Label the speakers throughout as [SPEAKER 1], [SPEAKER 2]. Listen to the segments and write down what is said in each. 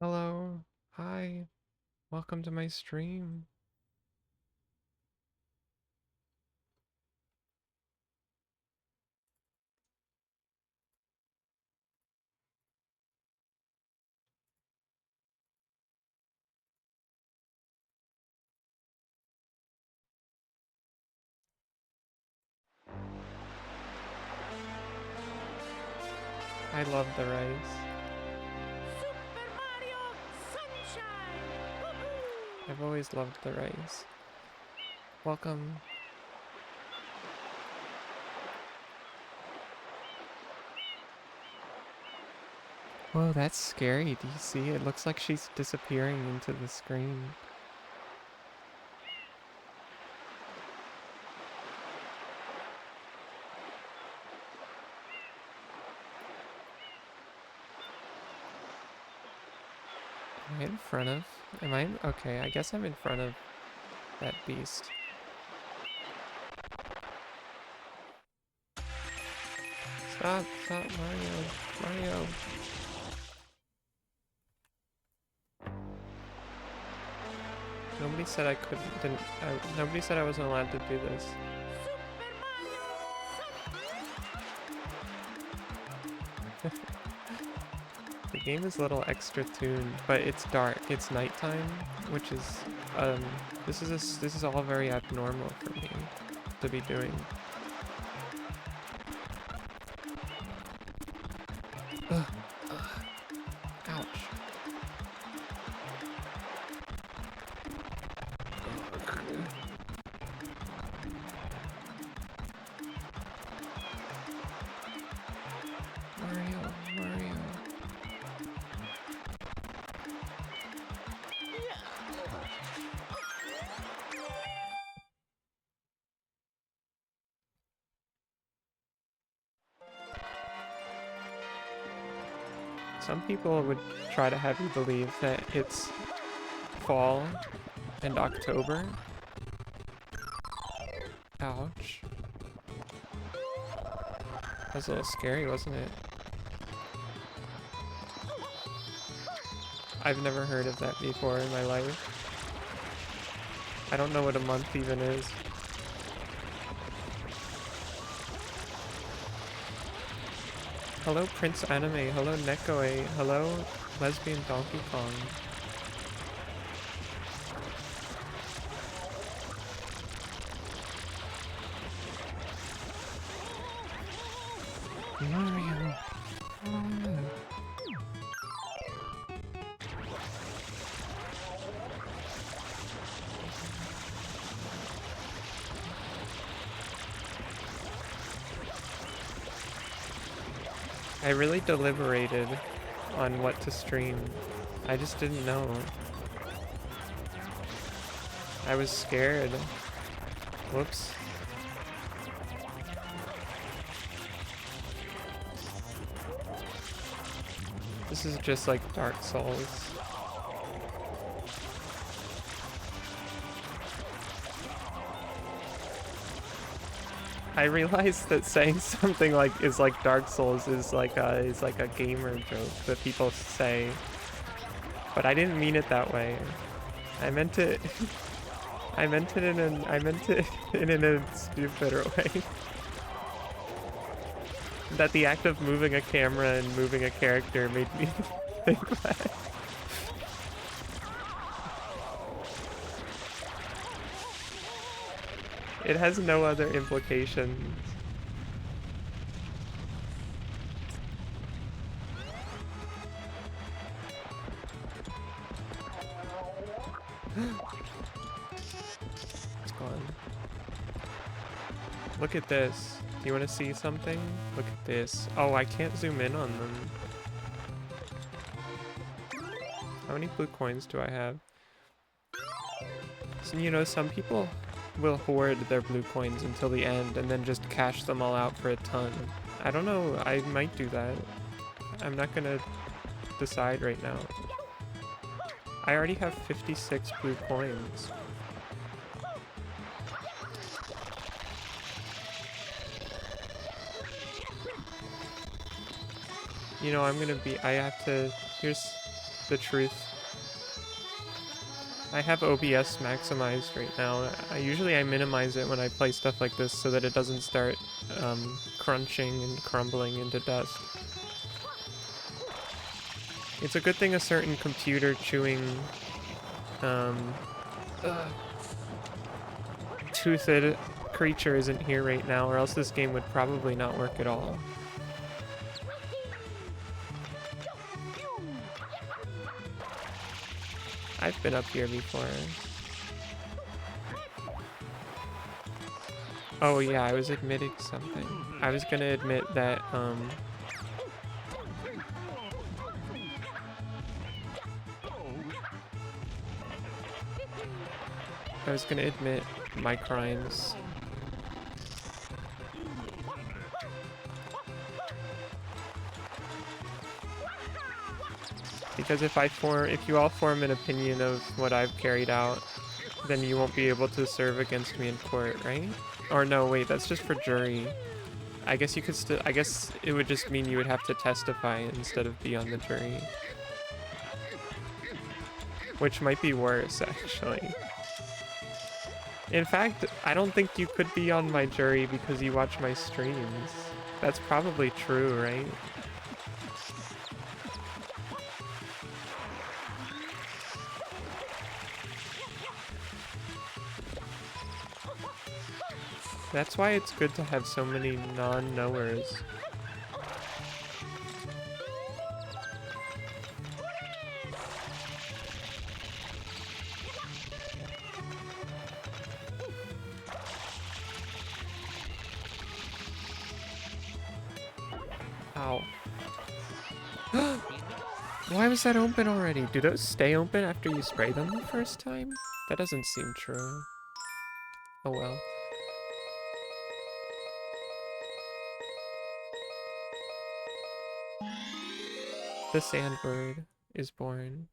[SPEAKER 1] Hello. Hi. Welcome to my stream. I love the rice.
[SPEAKER 2] Super Mario Sunshine! Woohoo!
[SPEAKER 1] I've always loved the rice. Welcome. Whoa, that's scary. Do you see? It looks like she's disappearing into the screen. Am I in front of? Am I in? Okay, I guess I'm in front of that beast. Stop, Mario. Nobody said I couldn't, nobody said I wasn't allowed to do this. The game is a little extra tuned, but it's dark. It's nighttime, which is, this is all very abnormal for me to be doing. Ugh. Ouch. Mario. Some people would try to have you believe that it's fall and October. Ouch. That was a little scary, wasn't it? I've never heard of that before in my life. I don't know what a month even is. Hello Prince Anime, hello Nekoe, hello Lesbian Donkey Kong. Mario. I really deliberated on what to stream. I just didn't know. I was scared. Whoops. This is just like Dark Souls. I realized that saying something like is like Dark Souls is like a gamer joke that people say, but I didn't mean it that way. I meant it. I meant it in a stupider way. That the act of moving a camera and moving a character made me think that. It has no other implications. It's gone. Look at this. Do you want to see something? Look at this. Oh, I can't zoom in on them. How many blue coins do I have? So, you know, some people will hoard their blue coins until the end and then just cash them all out for a ton. I don't know, I might do that. I'm not gonna decide right now. I already have 56 blue coins. You know, I have to, here's the truth. I have OBS maximized right now. Usually I minimize it when I play stuff like this so that it doesn't start crunching and crumbling into dust. It's a good thing a certain computer chewing toothed creature isn't here right now, or else this game would probably not work at all. I've been up here before. Oh yeah, I was admitting something. I was gonna admit that, I was gonna admit my crimes. Because if you all form an opinion of what I've carried out, then you won't be able to serve against me in court, right? Or no, wait, that's just for jury. I guess you could still, I guess it would just mean you would have to testify instead of be on the jury. Which might be worse, actually. In fact, I don't think you could be on my jury because you watch my streams. That's probably true, right? That's why it's good to have so many non-knowers. Ow. Why was that open already? Do those stay open after you spray them the first time? That doesn't seem true. Oh well. The sandbird is born.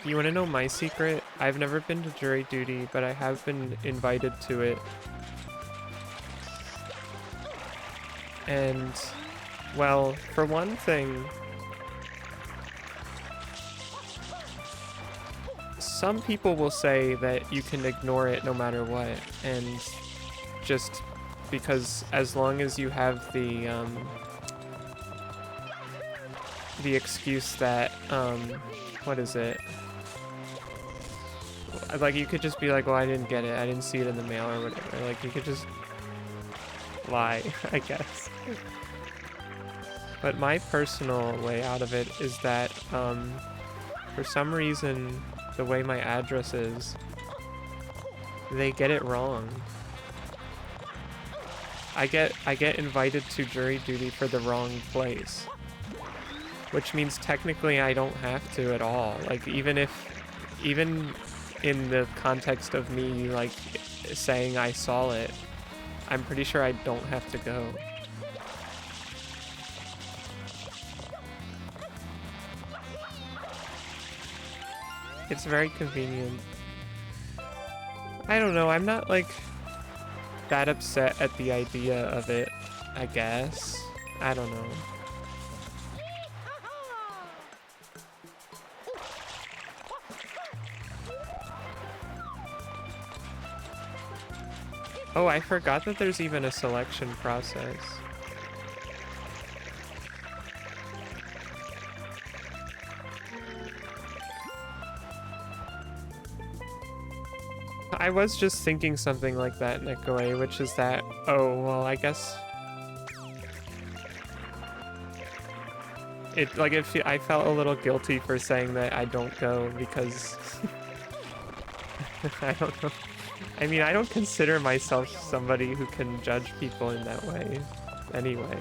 [SPEAKER 1] You want to know my secret? I've never been to jury duty, but I have been invited to it. And, well, for one thing, some people will say that you can ignore it no matter what, and just because as long as you have the excuse that, what is it? Like, you could just be like, well, I didn't get it, I didn't see it in the mail or whatever. Like, you could just lie, I guess. But my personal way out of it is that, for some reason, the way my address is, they get it wrong. I get invited to jury duty for the wrong place. Which means technically I don't have to at all. Like, even in the context of me, like, saying I saw it, I'm pretty sure I don't have to go. It's very convenient. I don't know, I'm not, like, that upset at the idea of it, I guess. I don't know. Oh, I forgot that there's even a selection process. I was just thinking something like that, Nikolay, which is that, oh, well, I guess... I felt a little guilty for saying that I don't go because... I don't know. I mean, I don't consider myself somebody who can judge people in that way, anyway.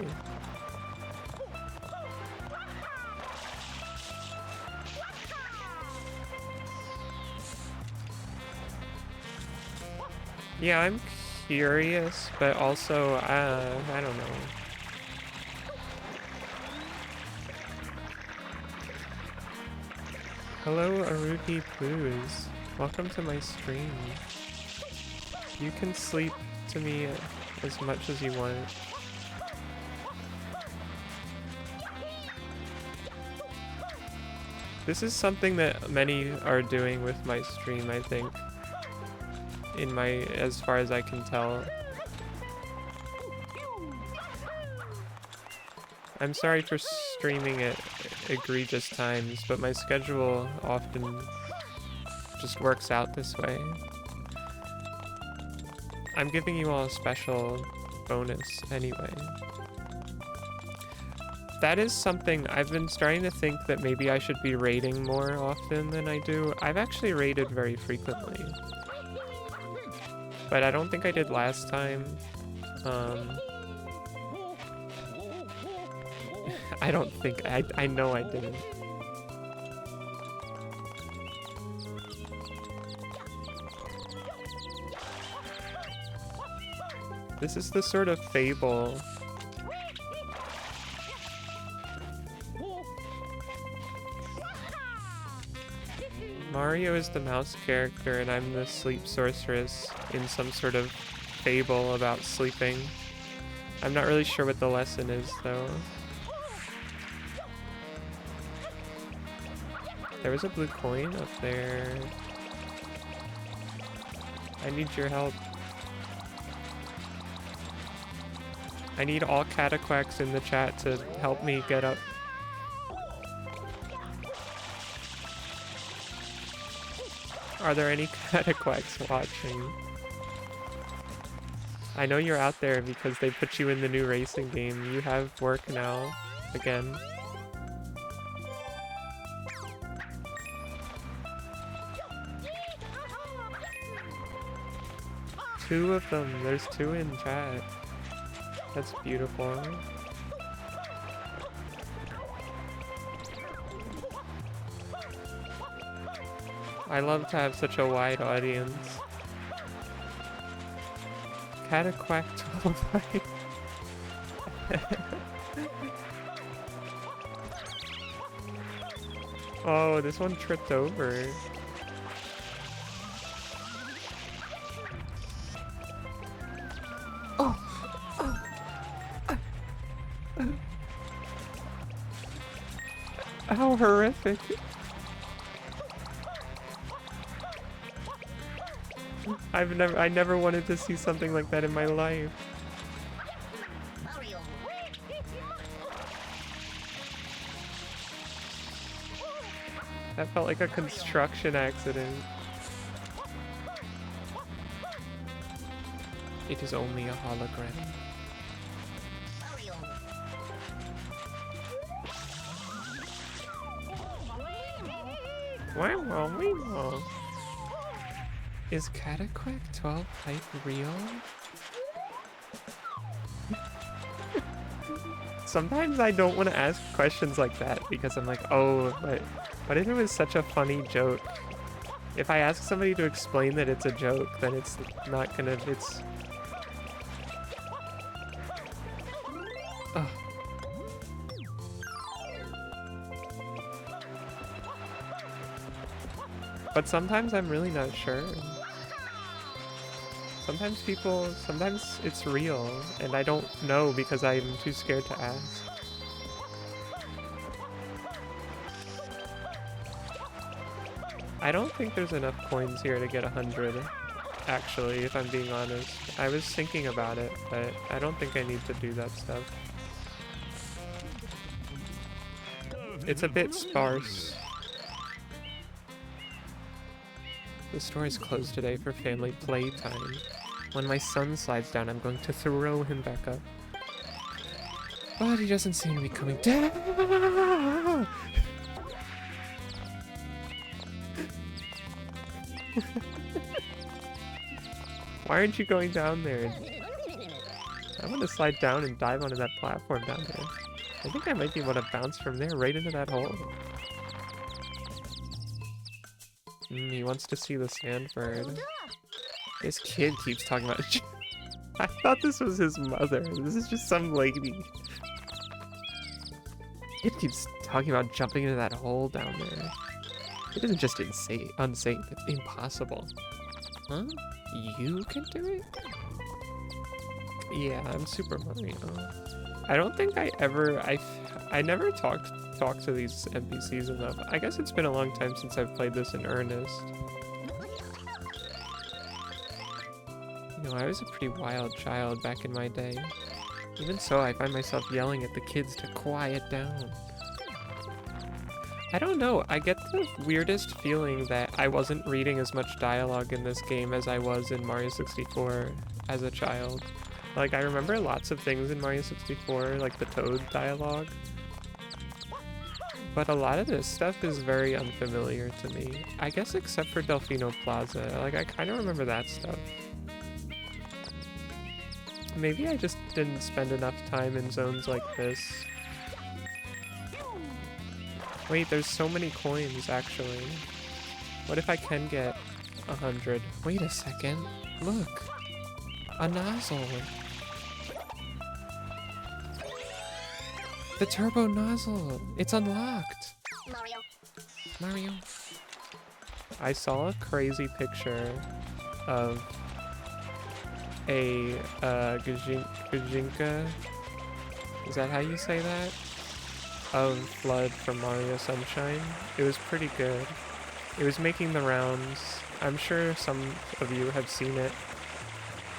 [SPEAKER 1] Yeah, I'm curious, but also, I don't know. Hello, Aruki Poos. Welcome to my stream. You can sleep to me as much as you want. This is something that many are doing with my stream, I think. As far as I can tell. I'm sorry for streaming at egregious times, but my schedule often just works out this way. I'm giving you all a special bonus anyway. That is something I've been starting to think that maybe I should be raiding more often than I do. I've actually raided very frequently. But I don't think I did last time. I don't think, I know I didn't. This is the sort of fable. Mario is the mouse character and I'm the sleep sorceress in some sort of fable about sleeping. I'm not really sure what the lesson is though. There was a blue coin up there. I need your help. I need all Cataquacks in the chat to help me get up. Are there any Cataquacks watching? I know you're out there because they put you in the new racing game. You have work now, again. Two of them. There's two in chat. That's beautiful. I love to have such a wide audience. Cataquack 12. Oh, this one tripped over. How horrific. I never wanted to see something like that in my life. That felt like a construction accident. It is only a hologram. Wow. Is Cataquack 12 type real? Sometimes I don't want to ask questions like that because I'm like, oh, but what if it was such a funny joke? If I ask somebody to explain that it's a joke, then it's not gonna, it's... Ugh. But sometimes I'm really not sure. Sometimes it's real, and I don't know because I'm too scared to ask. I don't think there's enough coins here to get 100, actually, if I'm being honest. I was thinking about it, but I don't think I need to do that stuff. It's a bit sparse. The store is closed today for family playtime. When my son slides down, I'm going to throw him back up. But he doesn't seem to be coming down. Why aren't you going down there? I'm gonna slide down and dive onto that platform down there. I think I might be able to bounce from there right into that hole. He wants to see the sandbird. This kid keeps talking about... I thought this was his mother. This is just some lady. Kid keeps talking about jumping into that hole down there. It isn't just unsafe, it's impossible. Huh? You can do it? Yeah, I'm Super Mario. I don't think I never talked to these NPCs enough. I guess it's been a long time since I've played this in earnest. You know, I was a pretty wild child back in my day. Even so, I find myself yelling at the kids to quiet down. I don't know, I get the weirdest feeling that I wasn't reading as much dialogue in this game as I was in Mario 64 as a child. Like, I remember lots of things in Mario 64, like the Toad dialogue, But a lot of this stuff is very unfamiliar to me. I guess except for Delfino Plaza. Like, I kind of remember that stuff. Maybe I just didn't spend enough time in zones like this. Wait, there's so many coins, actually. What if I can get 100? Wait a second. Look. A nozzle. The turbo nozzle. It's unlocked. Mario. I saw a crazy picture of a Gajinka. Is that how you say that? Of FLUDD from Mario Sunshine. It was pretty good. It was making the rounds. I'm sure some of you have seen it.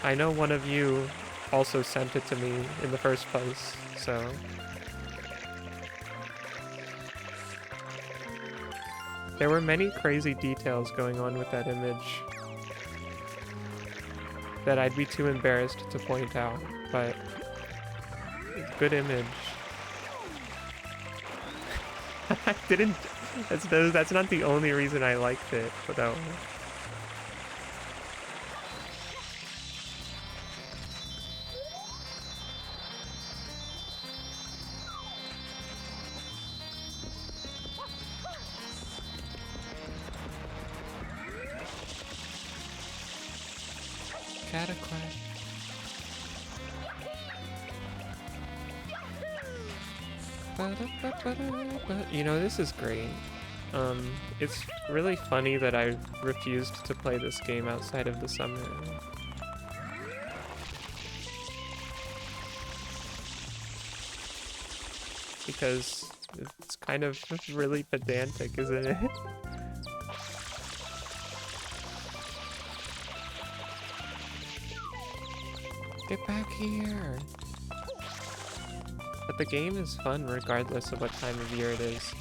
[SPEAKER 1] I know one of you also sent it to me in the first place, so... There were many crazy details going on with that image that I'd be too embarrassed to point out, but good image. I didn't... That's not the only reason I liked it, though. Cataclash. You know, this is great. It's really funny that I refused to play this game outside of the summer. Because it's kind of really pedantic, isn't it? Get back here! But the game is fun regardless of what time of year it is.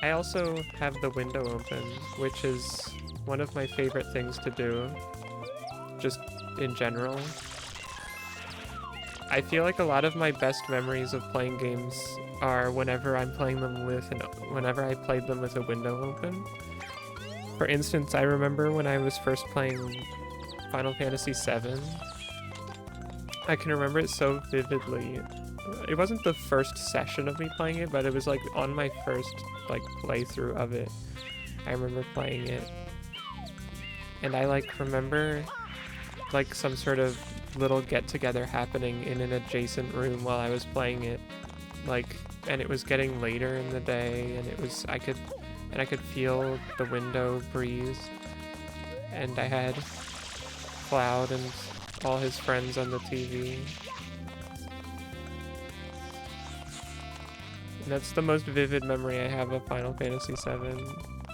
[SPEAKER 1] I also have the window open, which is one of my favorite things to do, just in general. I feel like a lot of my best memories of playing games are whenever I'm playing them with whenever I played them with a window open. For instance, I remember when I was first playing Final Fantasy VII. I can remember it so vividly. It wasn't the first session of me playing it, but it was like on my first like playthrough of it. I remember playing it. And I like remember like some sort of little get-together happening in an adjacent room while I was playing it. Like, and it was getting later in the day, and I could feel the window breeze. And I had Cloud and all his friends on the TV. And that's the most vivid memory I have of Final Fantasy VII,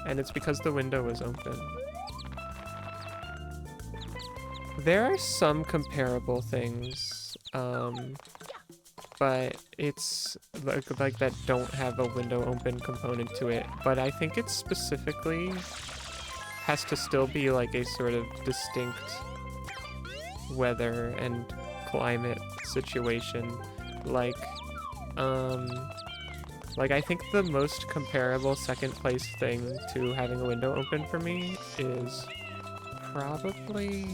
[SPEAKER 1] and it's because the window was open. There are some comparable things, but it's like that don't have a window open component to it. But I think it specifically has to still be like a sort of distinct weather and climate situation. Like I think the most comparable second place thing to having a window open for me is probably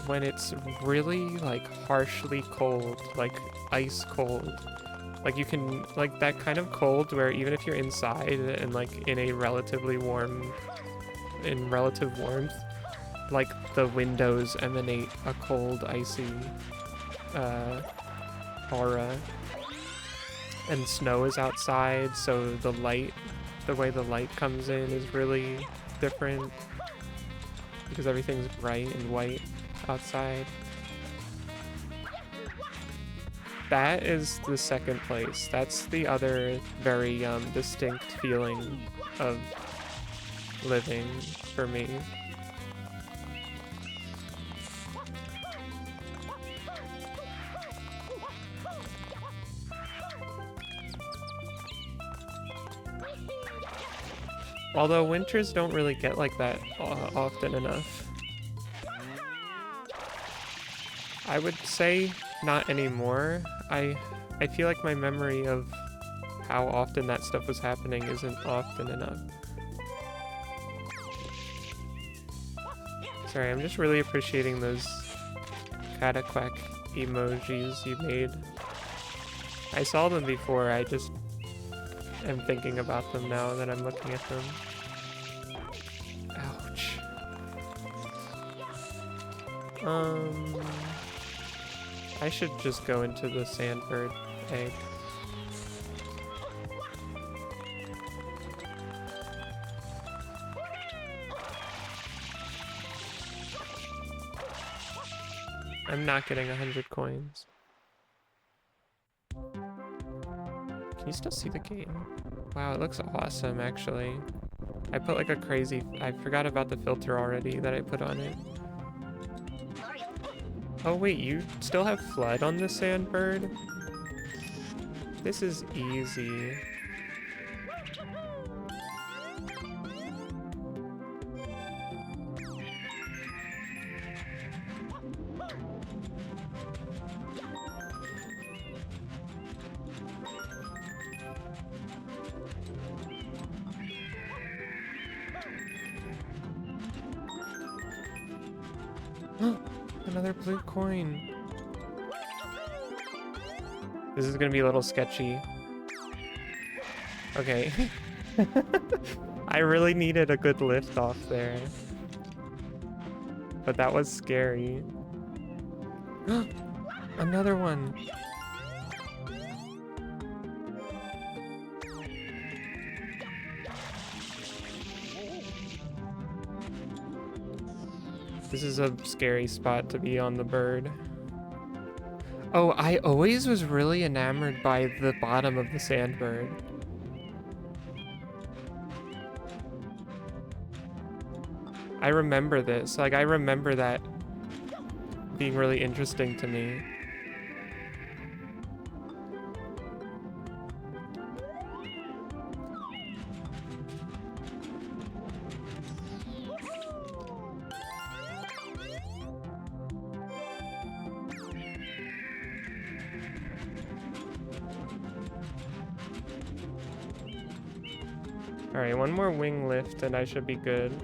[SPEAKER 1] when it's really like harshly cold, like ice cold. Like you can, like that kind of cold where even if you're inside and like in a relative warmth, like the windows emanate a cold, icy aura. And snow is outside, so the way the light comes in is really different because everything's bright and white outside. That is the second place. That's the other very distinct feeling of living for me. Although winters don't really get like that often enough. I would say not anymore. I feel like my memory of how often that stuff was happening isn't often enough. Sorry, I'm just really appreciating those Cataquack emojis you made. I saw them before, I just am thinking about them now that I'm looking at them. Ouch. I should just go into the Sandbird egg. I'm not getting 100 coins. Can you still see the game? Wow, it looks awesome, actually. I put like a crazy... I forgot about the filter already that I put on it. Oh wait, you still have Flood on the Sandbird? This is easy. Another blue coin. This is gonna be a little sketchy. Okay. I really needed a good lift off there. But that was scary. Another one. This is a scary spot to be on the bird. Oh, I always was really enamored by the bottom of the Sandbird. I remember this. Like, I remember that being really interesting to me. Alright, one more wing lift and I should be good.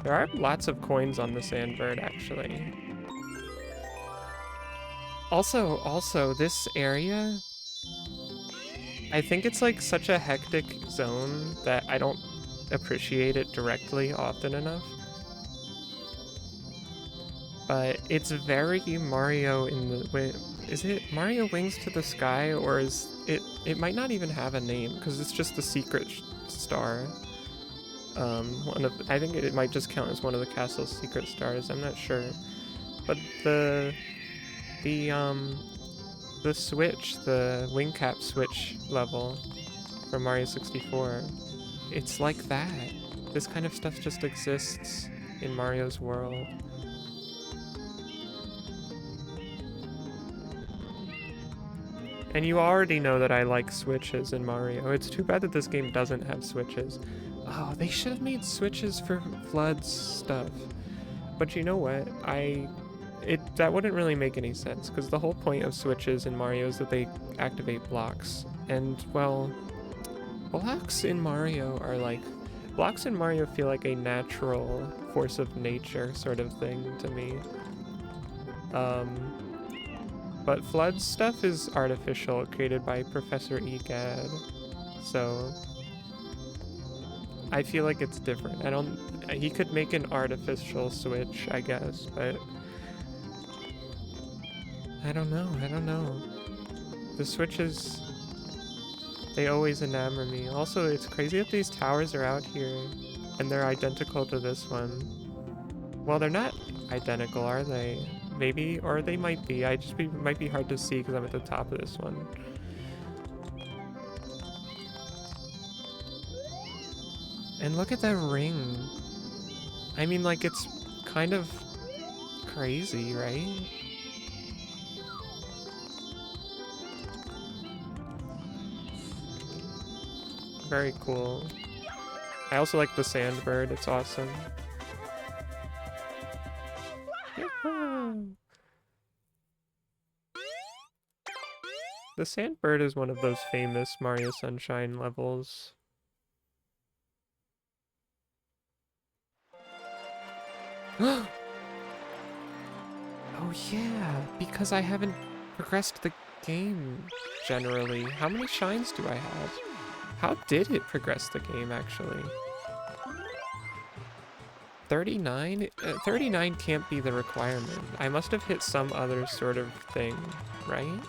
[SPEAKER 1] There are lots of coins on the Sandbird, actually. Also, this area... I think it's like such a hectic zone that I don't appreciate it directly often enough. But it's very Mario in the way. Is it Mario Wings to the Sky, or is it? It might not even have a name because it's just the secret star. I think it might just count as one of the castle's secret stars. I'm not sure, but the switch, the wing cap switch level from Mario 64, it's like that. This kind of stuff just exists in Mario's world. And you already know that I like switches in Mario. It's too bad that this game doesn't have switches. Oh, they should have made switches for Flood's stuff. But you know what? That wouldn't really make any sense, because the whole point of switches in Mario is that they activate blocks. And, well, blocks in Mario feel like a natural force of nature sort of thing to me. But Flood's stuff is artificial, created by Professor Egad. So I feel like it's different. He could make an artificial switch, I guess, but I don't know. The switches, they always enamor me. Also, it's crazy that these towers are out here and they're identical to this one. Well, they're not identical, are they? Maybe, or they might be. Might be hard to see because I'm at the top of this one. And look at that ring. I mean, like, it's kind of crazy, right? Very cool. I also like the Sandbird. It's awesome. The Sandbird is one of those famous Mario Sunshine levels. Oh yeah, because I haven't progressed the game generally. How many shines do I have? How did it progress the game actually? 39? 39 can't be the requirement. I must have hit some other sort of thing, right?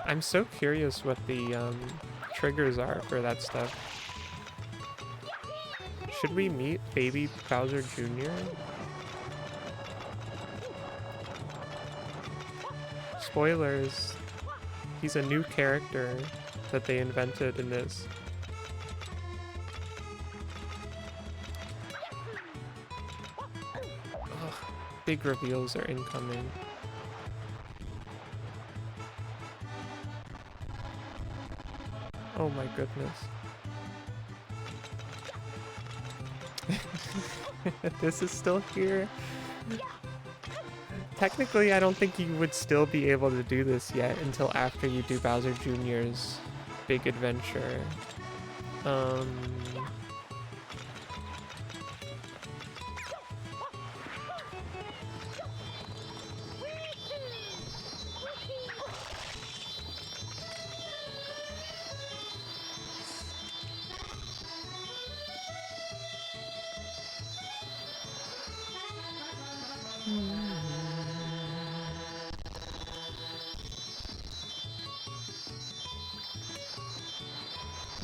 [SPEAKER 1] I'm so curious what the triggers are for that stuff. Should we meet Baby Bowser Jr.? Spoilers. He's a new character that they invented in this. Ugh, big reveals are incoming. Oh my goodness. This is still here. Technically, I don't think you would still be able to do this yet until after you do Bowser Jr.'s big adventure.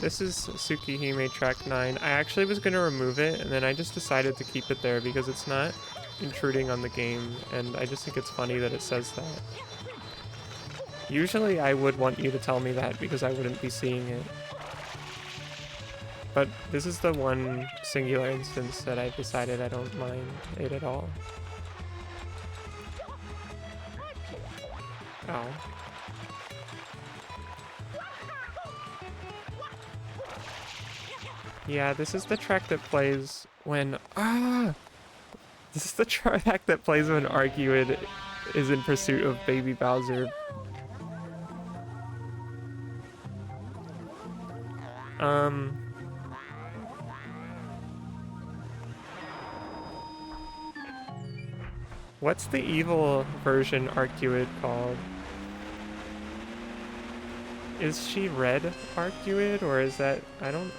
[SPEAKER 1] This is Tsukihime track 9. I actually was going to remove it, and then I just decided to keep it there because it's not intruding on the game, and I just think it's funny that it says that. Usually I would want you to tell me that because I wouldn't be seeing it. But this is the one singular instance that I decided I don't mind it at all. Oh. Yeah, this is the track that plays when... This is the track that plays when Arcuid is in pursuit of Baby Bowser. What's the evil version Arcuid called? Is she Red Arcuid, or is that... I don't...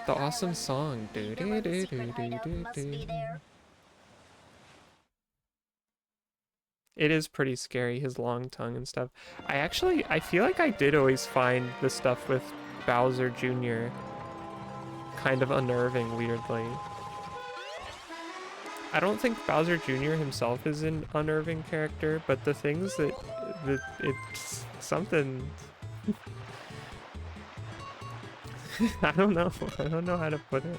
[SPEAKER 1] The awesome song. It is pretty scary, his long tongue and stuff. I feel like I did always find the stuff with Bowser Jr. kind of unnerving, weirdly. I don't think Bowser Jr. himself is an unnerving character, but the things that it's something... I don't know how to put it.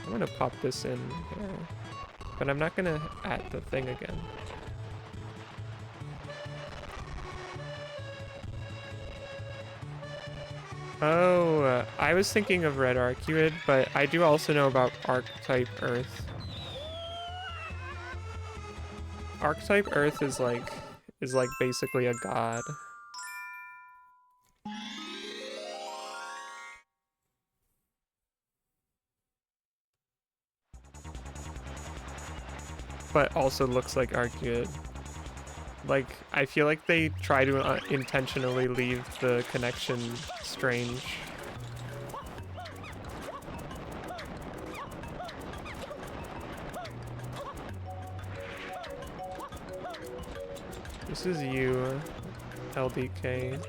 [SPEAKER 1] I'm gonna pop this in here, but I'm not gonna add the thing again. Oh, I was thinking of Red Arcuid, but I do also know about Archetype Earth. Archetype Earth is like basically a god. But also looks like Arcuid. Like, I feel like they try to intentionally leave the connection strange. This is you, LDK.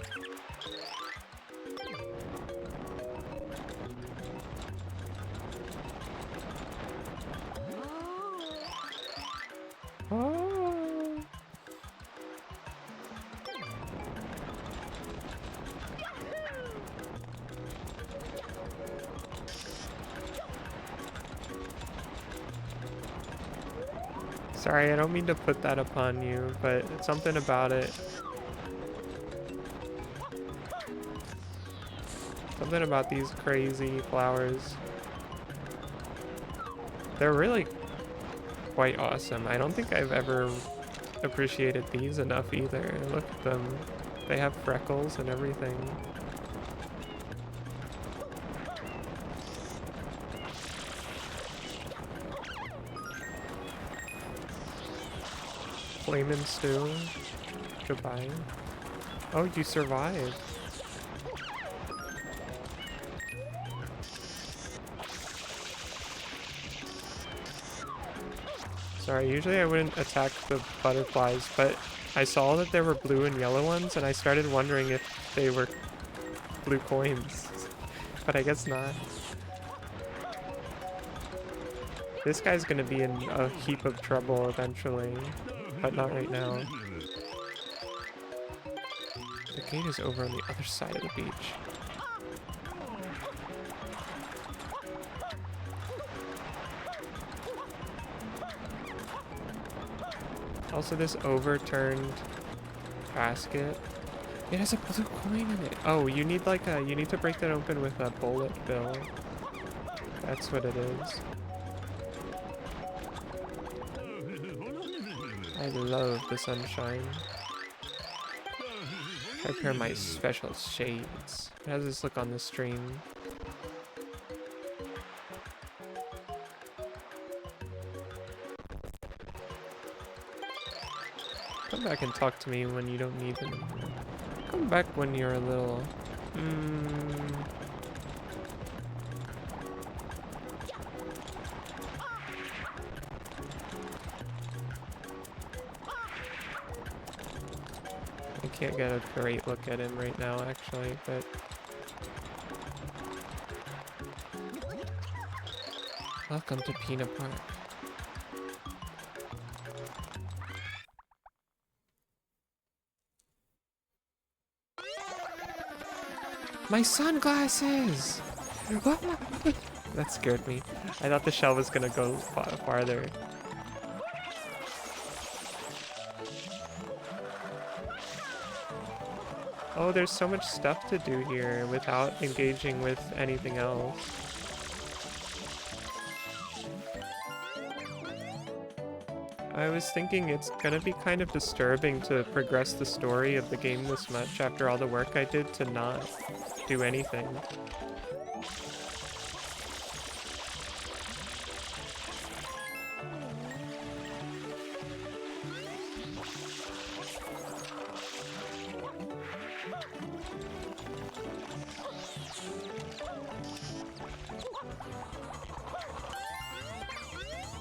[SPEAKER 1] Oh. Sorry, I don't mean to put that upon you, but it's something about it. Something about these crazy flowers. They're really quite awesome. I don't think I've ever appreciated these enough either. Look at them. They have freckles and everything. Flamin' stew. Goodbye. Oh, you survived. Sorry, usually I wouldn't attack the butterflies, but I saw that there were blue and yellow ones, and I started wondering if they were blue coins. But I guess not. This guy's gonna be in a heap of trouble eventually, but not right now. The gate is over on the other side of the beach. Also, this overturned basket, it has a blue coin in it. Oh, you need like you need to break that open with a bullet bill. That's what it is. I love the sunshine. Prepare my special shades. How does this look on the stream? Come back and talk to me when you don't need them. Come back when you're a little... I can't get a great look at him right now, actually, but... Welcome to Peanut Park. My sunglasses! That scared me. I thought the shell was gonna go farther. Oh, there's so much stuff to do here without engaging with anything else. I was thinking it's gonna be kind of disturbing to progress the story of the game this much after all the work I did to not do anything.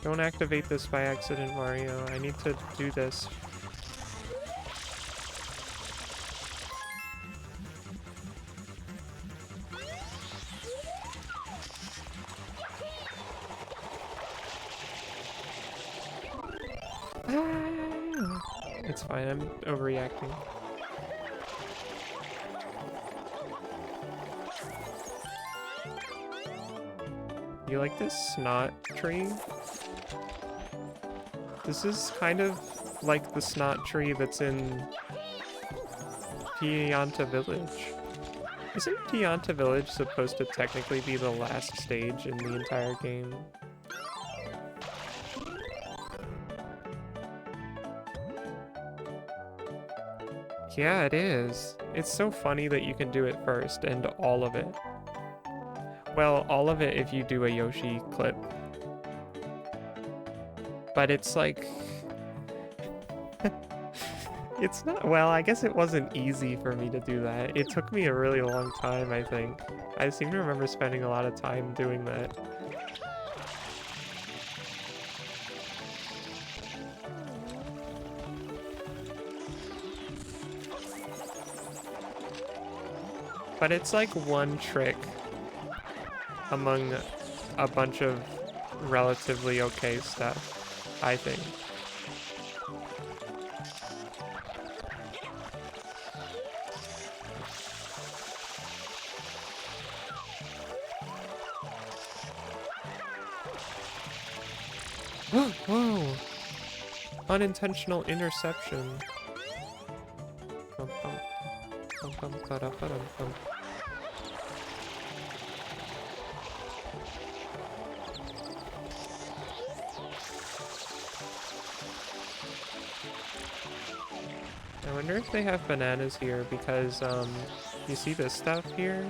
[SPEAKER 1] Don't activate this by accident, Mario. I need to do this. It's fine, I'm overreacting. You like this snot tree? This is kind of like the snot tree that's in Pianta Village. Isn't Pianta Village supposed to technically be the last stage in the entire game? Yeah, it is. It's so funny that you can do it first and all of it. Well, all of it if you do a Yoshi clip. But it's like... it's not... Well, I guess it wasn't easy for me to do that. It took me a really long time, I think. I seem to remember spending a lot of time doing that. But it's like one trick among a bunch of relatively okay stuff, I think. Whoa! Unintentional interception. Bum, bum. Bum, bum, ba-da, ba-dum, bum. wonder if they have bananas here because, you see this stuff here?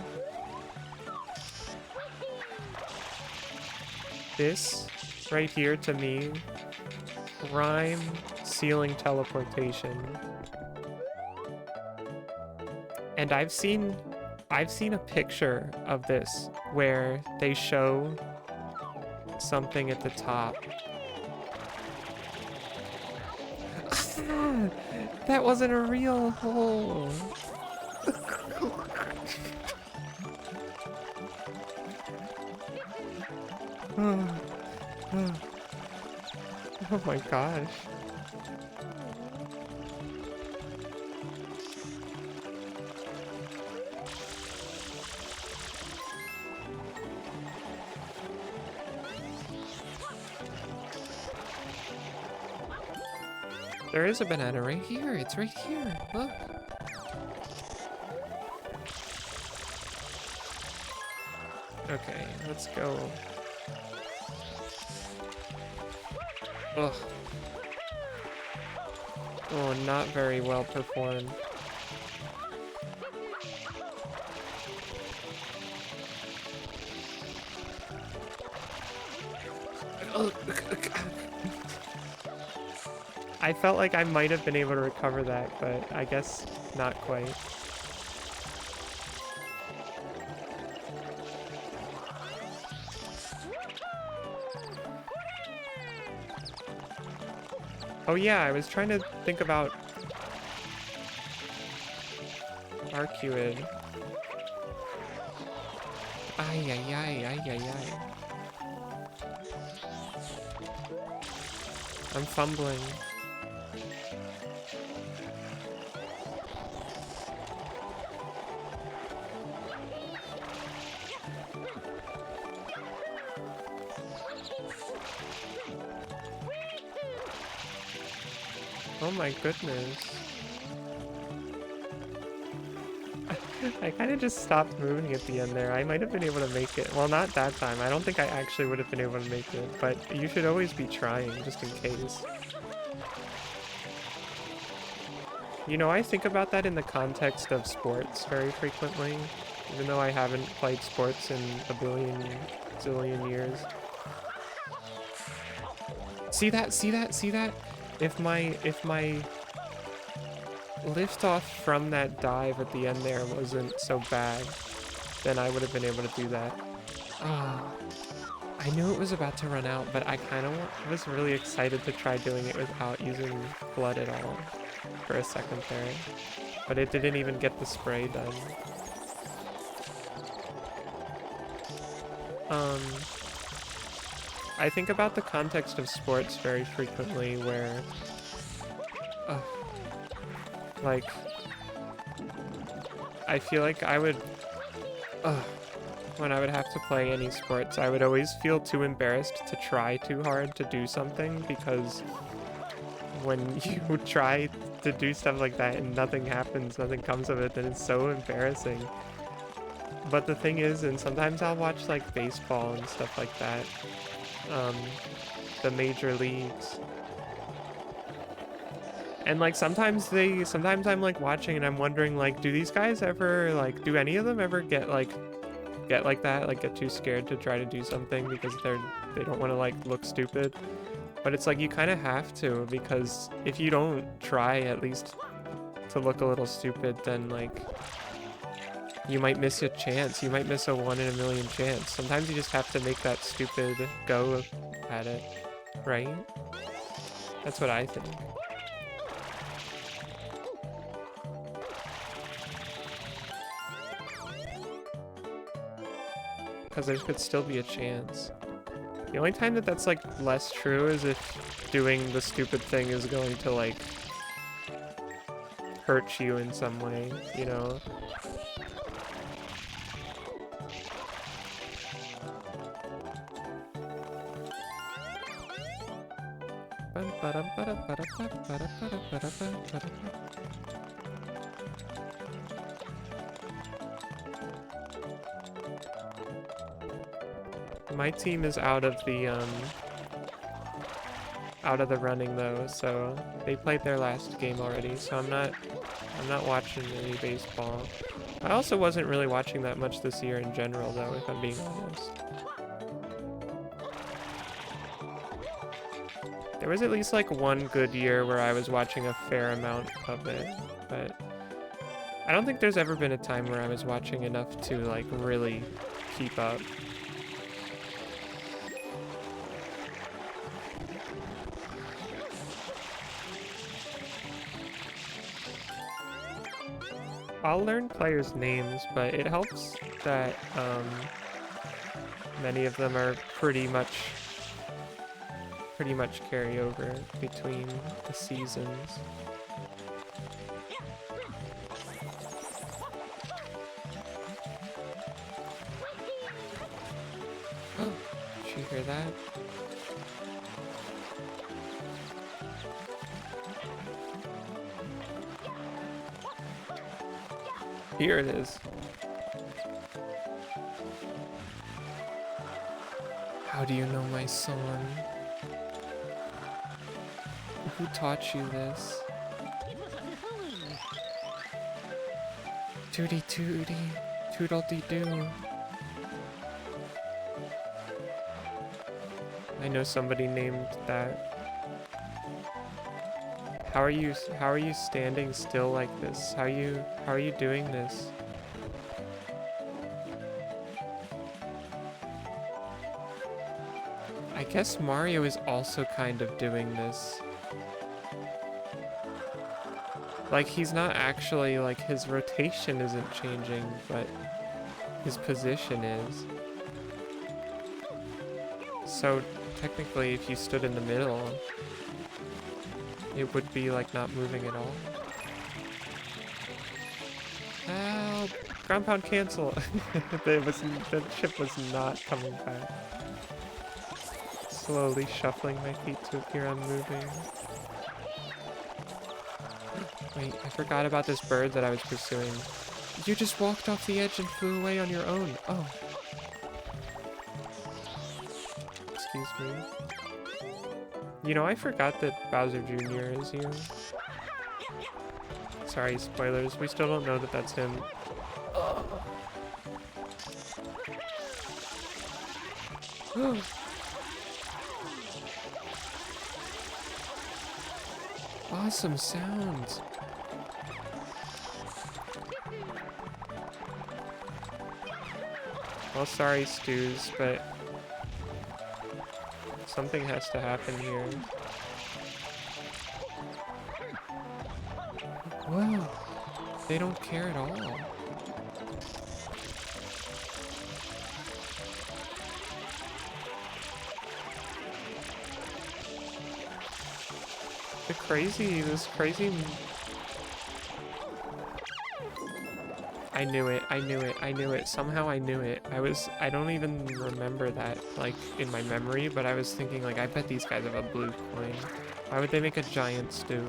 [SPEAKER 1] This right here to me, prime ceiling teleportation. And I've seen a picture of this where they show something at the top. That wasn't a real hole. Oh my gosh. There is a banana right here. It's right here. Look. Okay, let's go. Ugh. Oh, not very well performed. I felt like I might have been able to recover that, but I guess not quite. Oh yeah, I was trying to think about Arcuid. Ay ay ay ay ay ay. I'm fumbling. Oh my goodness. I kind of just stopped moving at the end there. I might have been able to make it. Well, not that time. I don't think I actually would have been able to make it, but you should always be trying, just in case. You know, I think about that in the context of sports very frequently, even though I haven't played sports in a billion, zillion years. See that? See that? See that? If my lift off from that dive at the end there wasn't so bad, then I would have been able to do that. Ah, I knew it was about to run out, but I kind of was really excited to try doing it without using blood at all for a second there. But it didn't even get the spray done. I think about the context of sports very frequently where, like, I feel like I would, when I would have to play any sports, I would always feel too embarrassed to try too hard to do something, because when you try to do stuff like that and nothing happens, nothing comes of it, then it's so embarrassing. But the thing is, and sometimes I'll watch like baseball and stuff like that, the major leagues, and like sometimes I'm like watching and I'm wondering, like, do these guys ever, like, do any of them ever get like that, like get too scared to try to do something because they don't want to like look stupid? But it's like you kind of have to, because if you don't try at least to look a little stupid, then like you might miss a chance. You might miss a 1 in a million chance. Sometimes you just have to make that stupid go at it, right? That's what I think. Because there could still be a chance. The only time that that's like less true is if doing the stupid thing is going to like hurt you in some way, you know? My team is out of the running though, so they played their last game already, so I'm not I'm not watching any baseball. I also wasn't really watching that much this year in general, though, if I'm being honest. There was at least like one good year where I was watching a fair amount of it, but I don't think there's ever been a time where I was watching enough to like really keep up. I'll learn players' names, but it helps that many of them are pretty much carry over between the seasons. Did you hear that? Here it is. How do you know my son? Who taught you this? Tootie tootie, toodle-dee-doo. I know somebody named that. How are you standing still like this? How are you doing this? I guess Mario is also kind of doing this. Like, he's not actually, like, his rotation isn't changing, but his position is. So, technically, if you stood in the middle, it would be, like, not moving at all. Help! Ground pound cancel! The chip was not coming back. Slowly shuffling my feet to appear unmoving. Wait, I forgot about this bird that I was pursuing. You just walked off the edge and flew away on your own. Oh. Excuse me. You know, I forgot that Bowser Jr. is here. Sorry, spoilers. We still don't know that that's him. Awesome sounds. Well, sorry, Stews, but something has to happen here. Whoa, they don't care at all. This crazy... I knew it. Somehow I knew it. I don't even remember that, like, in my memory, but I was thinking, like, I bet these guys have a blue coin. Why would they make a giant stew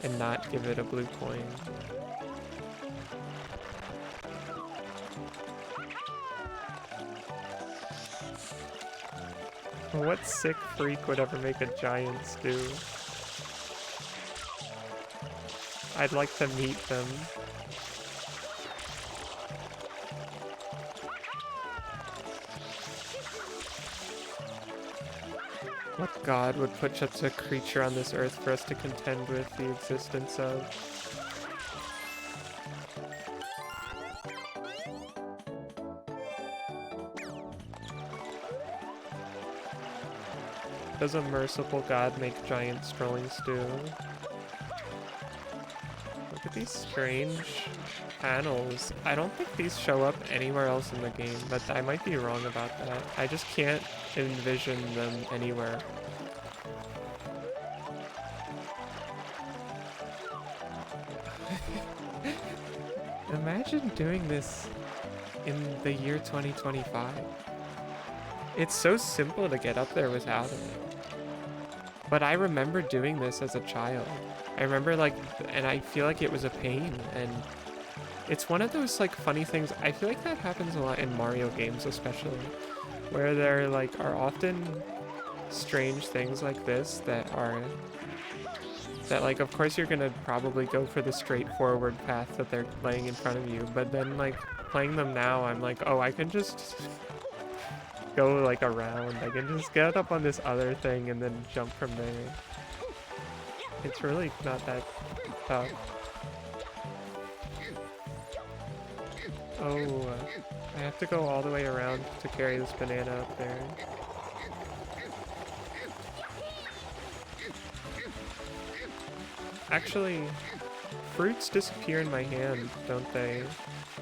[SPEAKER 1] and not give it a blue coin? What sick freak would ever make a giant stew? I'd like to meet them. What god would put such a creature on this earth for us to contend with the existence of? Does a merciful god make giant strolling stew? Look at these strange panels. I don't think these show up anywhere else in the game, but I might be wrong about that. I just can't envision them anywhere. Imagine doing this in the year 2025. It's so simple to get up there without it. But I remember doing this as a child. I remember, like, and I feel like it was a pain, and it's one of those, like, funny things. I feel like that happens a lot in Mario games, especially, where there, like, are often strange things like this that are that like, of course you're gonna probably go for the straightforward path that they're laying in front of you, but then like playing them now, I'm like, oh, I can just go like around. I can just get up on this other thing and then jump from there. It's really not that tough. Oh, I have to go all the way around to carry this banana up there. Actually, fruits disappear in my hand, don't they?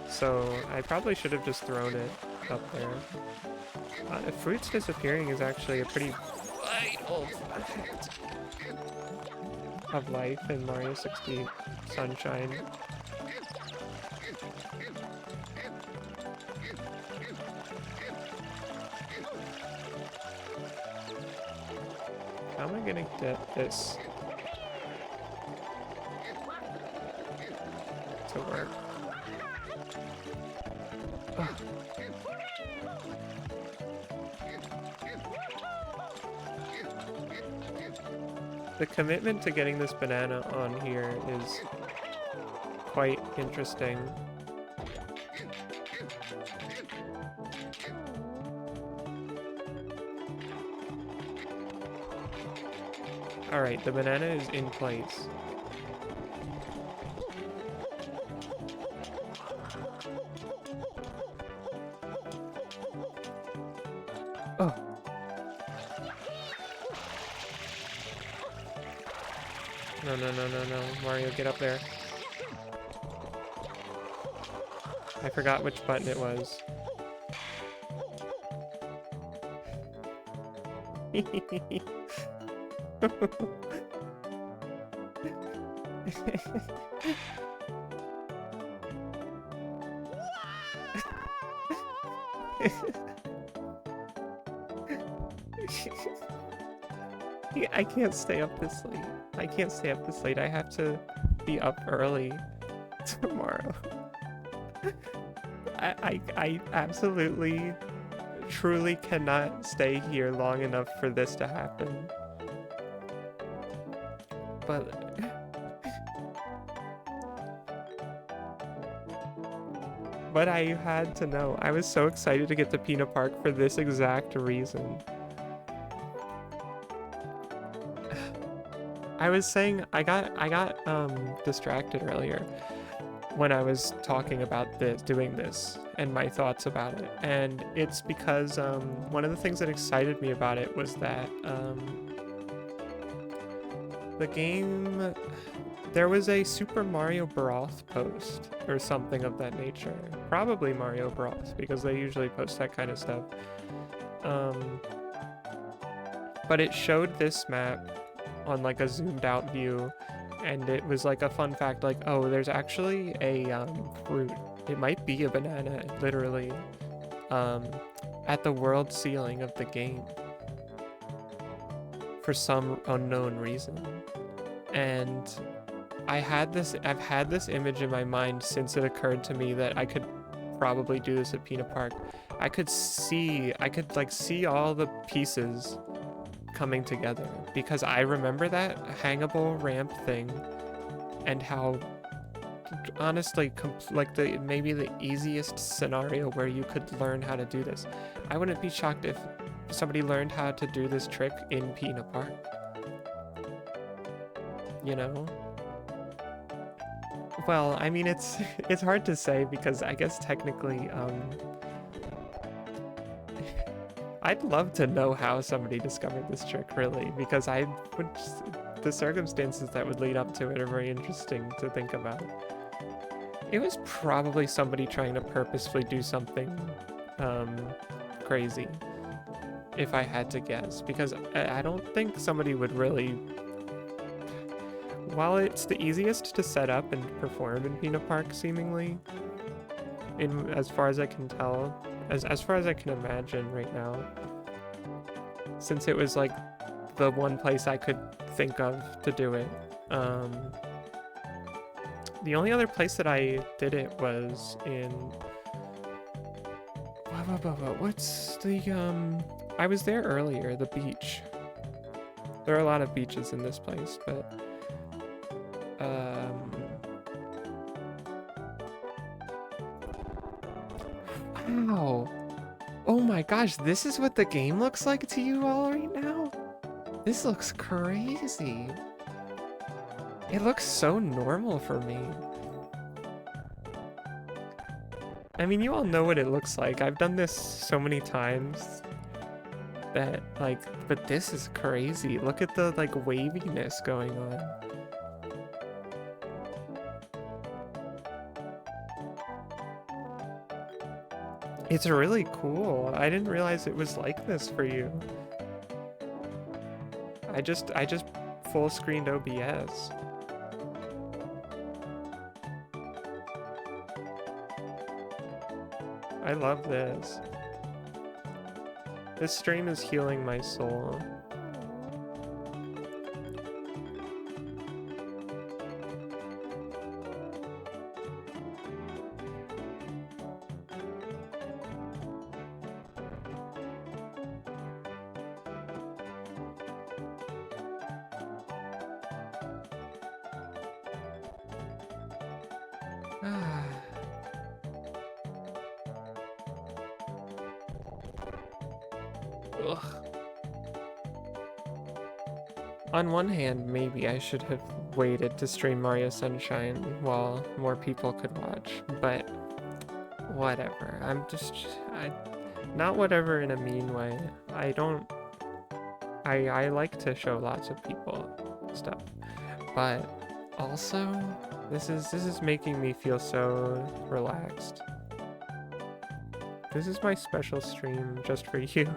[SPEAKER 1] So I probably should have just thrown it up there. Fruits disappearing is actually a pretty vital fact of life in Mario 60 Sunshine. How am I gonna get this to work? Ugh. The commitment to getting this banana on here is quite interesting. Alright, the banana is in place. Oh. No, no, no, no, no. Mario, get up there. I forgot which button it was. I can't stay up this late. I can't stay up this late. I have to be up early tomorrow. I absolutely, truly cannot stay here long enough for this to happen. But I had to know. I was so excited to get to Peanut Park for this exact reason. I was saying I got distracted earlier when I was talking about doing this and my thoughts about it, and it's because one of the things that excited me about it was that the game, there was a Super Mario Bros. Post or something of that nature, probably Mario Bros. Because they usually post that kind of stuff, but it showed this map on like a zoomed out view, and it was like a fun fact, like, oh, there's actually a fruit, it might be a banana, literally, at the world ceiling of the game for some unknown reason. And I've had this image in my mind since it occurred to me that I could probably do this at Peanut Park. I could see all the pieces coming together, because I remember that hangable ramp thing and how honestly maybe the easiest scenario where you could learn how to do this. I wouldn't be shocked if somebody learned how to do this trick in Peanut Park, you know? Well, I mean, it's hard to say, because I guess technically I'd love to know how somebody discovered this trick, really, because the circumstances that would lead up to it are very interesting to think about. It was probably somebody trying to purposefully do something crazy, if I had to guess, because I don't think somebody would really... While it's the easiest to set up and perform in Peanut Park, seemingly, as far as I can tell, as far as I can imagine right now, since it was like the one place I could think of to do it. The only other place that I did it was in... What's the... I was there earlier, the beach. There are a lot of beaches in this place, but Wow. Oh my gosh, this is what the game looks like to you all right now? This looks crazy. It looks so normal for me. I mean, you all know what it looks like. I've done this so many times that, like, but this is crazy. Look at the, like, waviness going on. It's really cool. I didn't realize it was like this for you. I just full screened OBS. I love this. This stream is healing my soul. Ugh. On one hand, maybe I should have waited to stream Mario Sunshine while more people could watch, but whatever. Not whatever in a mean way. I like to show lots of people stuff, but also this is making me feel so relaxed. This is my special stream just for you.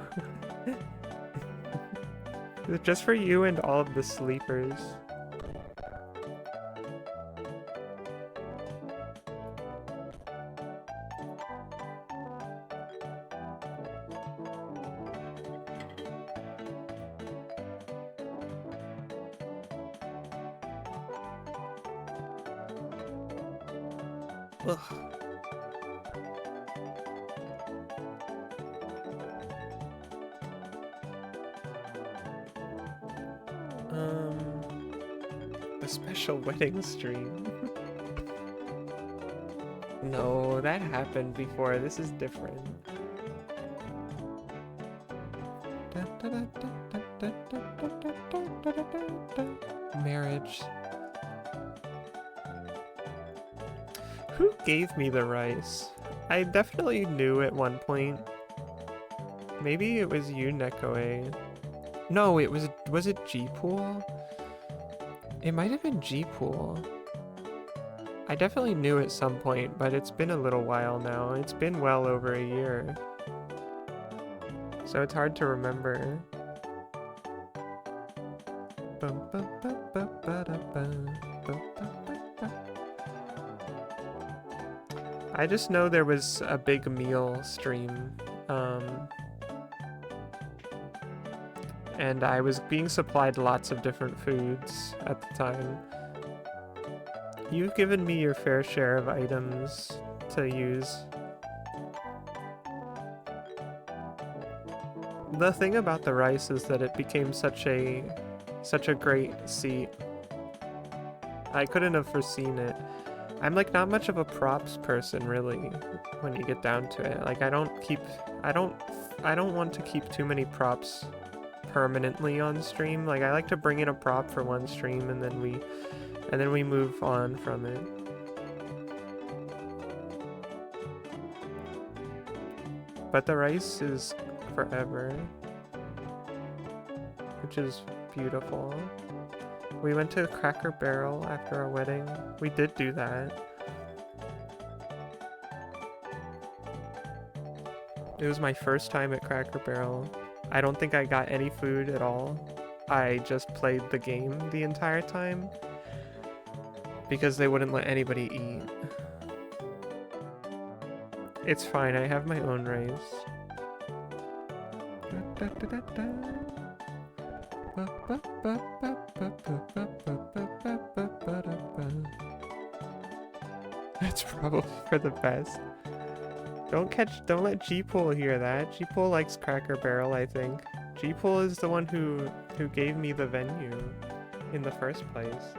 [SPEAKER 1] Just for you and all of the sleepers. Ugh. The special wedding stream. No, that happened before. This is different. Marriage. Who gave me the rice? I definitely knew at one point. Maybe it was you, Nekoe. No, was it G-Pool? It might have been G-Pool. I definitely knew at some point, but it's been a little while now. It's been well over a year. So it's hard to remember. I just know there was a big meal stream. And I was being supplied lots of different foods at the time. You've given me your fair share of items to use. The thing about the rice is that it became such a great seat. I couldn't have foreseen it. I'm like not much of a props person really when you get down to it. Like I don't want to keep too many props permanently on stream. Like I like to bring in a prop for one stream and then we move on from it. But the rice is forever, which is beautiful. We went to Cracker Barrel after our wedding. We did do that. It was my first time at Cracker Barrel. I don't think I got any food at all. I just played the game the entire time because they wouldn't let anybody eat. It's fine, I have my own rice. That's probably for the best. Don't let G-Pool hear that. G-Pool likes Cracker Barrel, I think. G-Pool is the one who gave me the venue in the first place.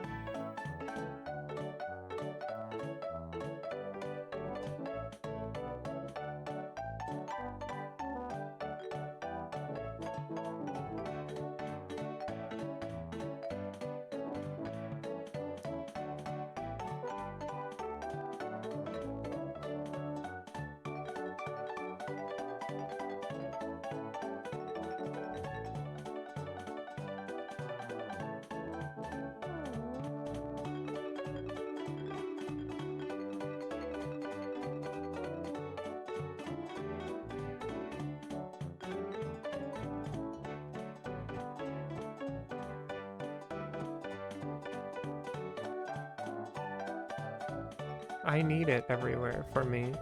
[SPEAKER 1] I need it everywhere for me.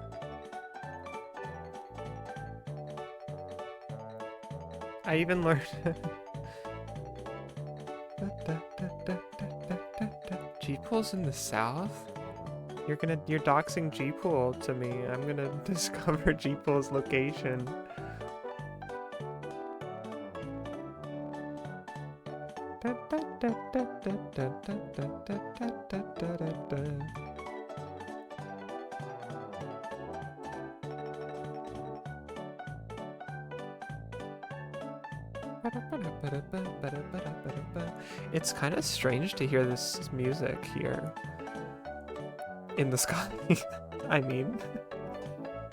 [SPEAKER 1] I even learned G-Pool's in the south? You're doxing G-Pool to me. I'm gonna discover G-Pool's location. It's kind of strange to hear this music here in the sky. I mean,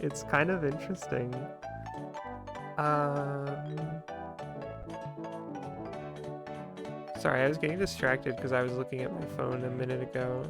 [SPEAKER 1] it's kind of interesting. Sorry, I was getting distracted because I was looking at my phone a minute ago.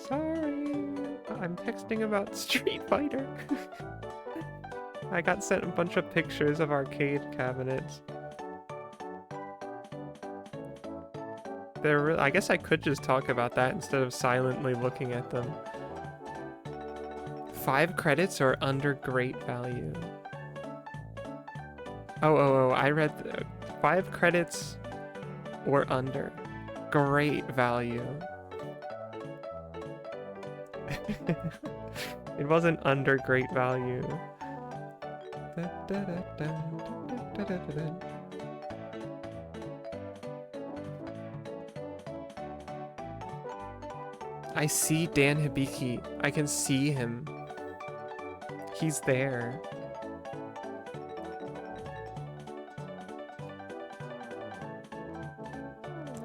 [SPEAKER 1] Sorry, I'm texting about Street Fighter. I got sent a bunch of pictures of arcade cabinets. I guess I could just talk about that instead of silently looking at them. 5 credits or under great value. Oh, I read 5 credits or under great value. It wasn't under great value. I see Dan Hibiki. I can see him. He's there.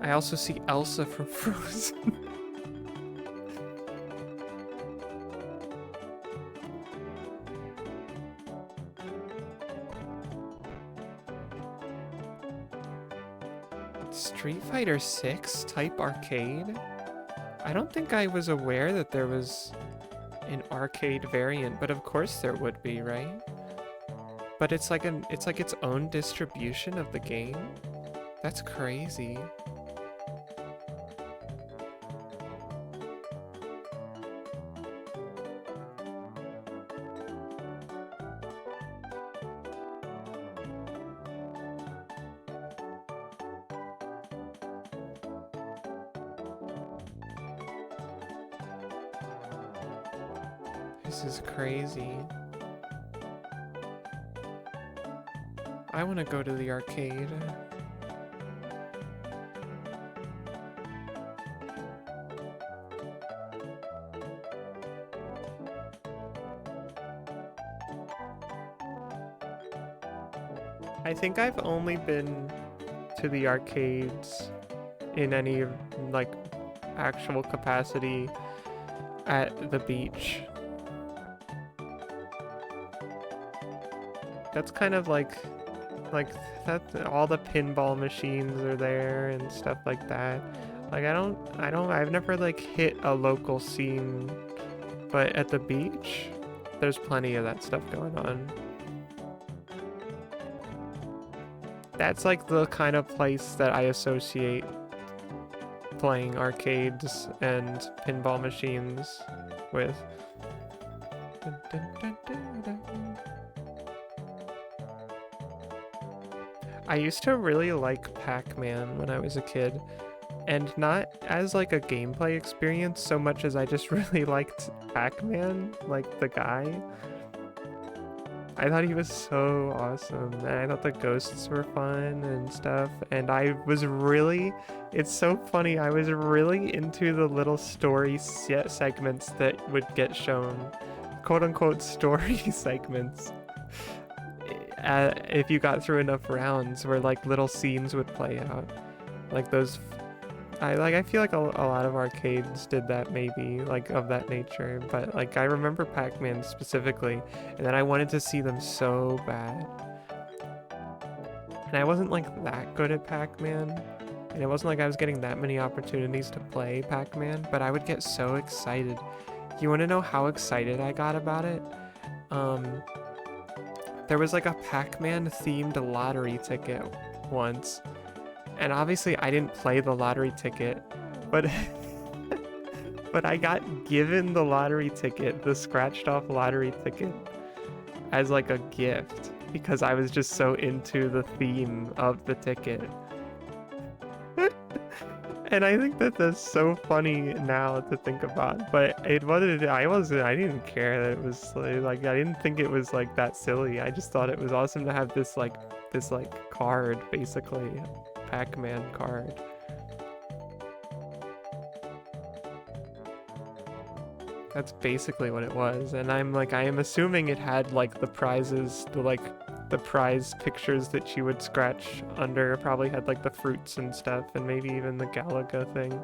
[SPEAKER 1] I also see Elsa from Frozen. Street Fighter 6 type arcade? I don't think I was aware that there was an arcade variant, but of course there would be, right? But it's like its own distribution of the game? That's crazy. This is crazy. I want to go to the arcade. I think I've only been to the arcades in any like actual capacity at the beach. That's kind of like that. All the pinball machines are there and stuff like that. Like I've never like hit a local scene, but at the beach, there's plenty of that stuff going on. That's like the kind of place that I associate playing arcades and pinball machines with. I used to really like Pac-Man when I was a kid, and not as like a gameplay experience so much as I just really liked Pac-Man, like the guy. I thought he was so awesome, and I thought the ghosts were fun and stuff, and I was really, it's so funny, I was really into the little story segments that would get shown, quote-unquote story segments, if you got through enough rounds where like little scenes would play out, like those. I feel like a lot of arcades did that, maybe, like, of that nature, but like I remember Pac-Man specifically, and then I wanted to see them so bad. And I wasn't like that good at Pac-Man, and it wasn't like I was getting that many opportunities to play Pac-Man, but I would get so excited. You want to know how excited I got about it? There was like a Pac-Man themed lottery ticket once. And obviously I didn't play the lottery ticket, but but I got given the lottery ticket, the scratched off lottery ticket, as like a gift because I was just so into the theme of the ticket. And I think that that's so funny now to think about, but it wasn't, I didn't care that it was like, I didn't think it was like that silly. I just thought it was awesome to have this card, basically. Pac-Man card. That's basically what it was, and I am assuming it had like the prizes, the prize pictures that you would scratch under. Probably had like the fruits and stuff, and maybe even the Galaga thing.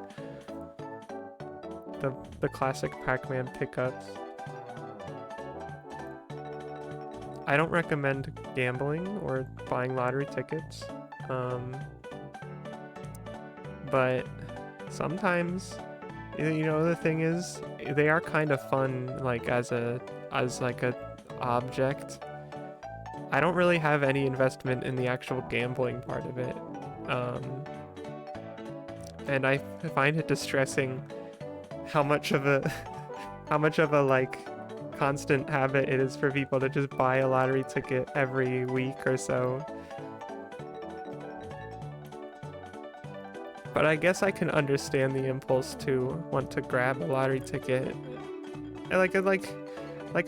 [SPEAKER 1] The classic Pac-Man pickups. I don't recommend gambling or buying lottery tickets. But sometimes, you know, the thing is, they are kind of fun, like as like a object. I don't really have any investment in the actual gambling part of it, and I find it distressing how much of a like constant habit it is for people to just buy a lottery ticket every week or so. But I guess I can understand the impulse to want to grab a lottery ticket. I like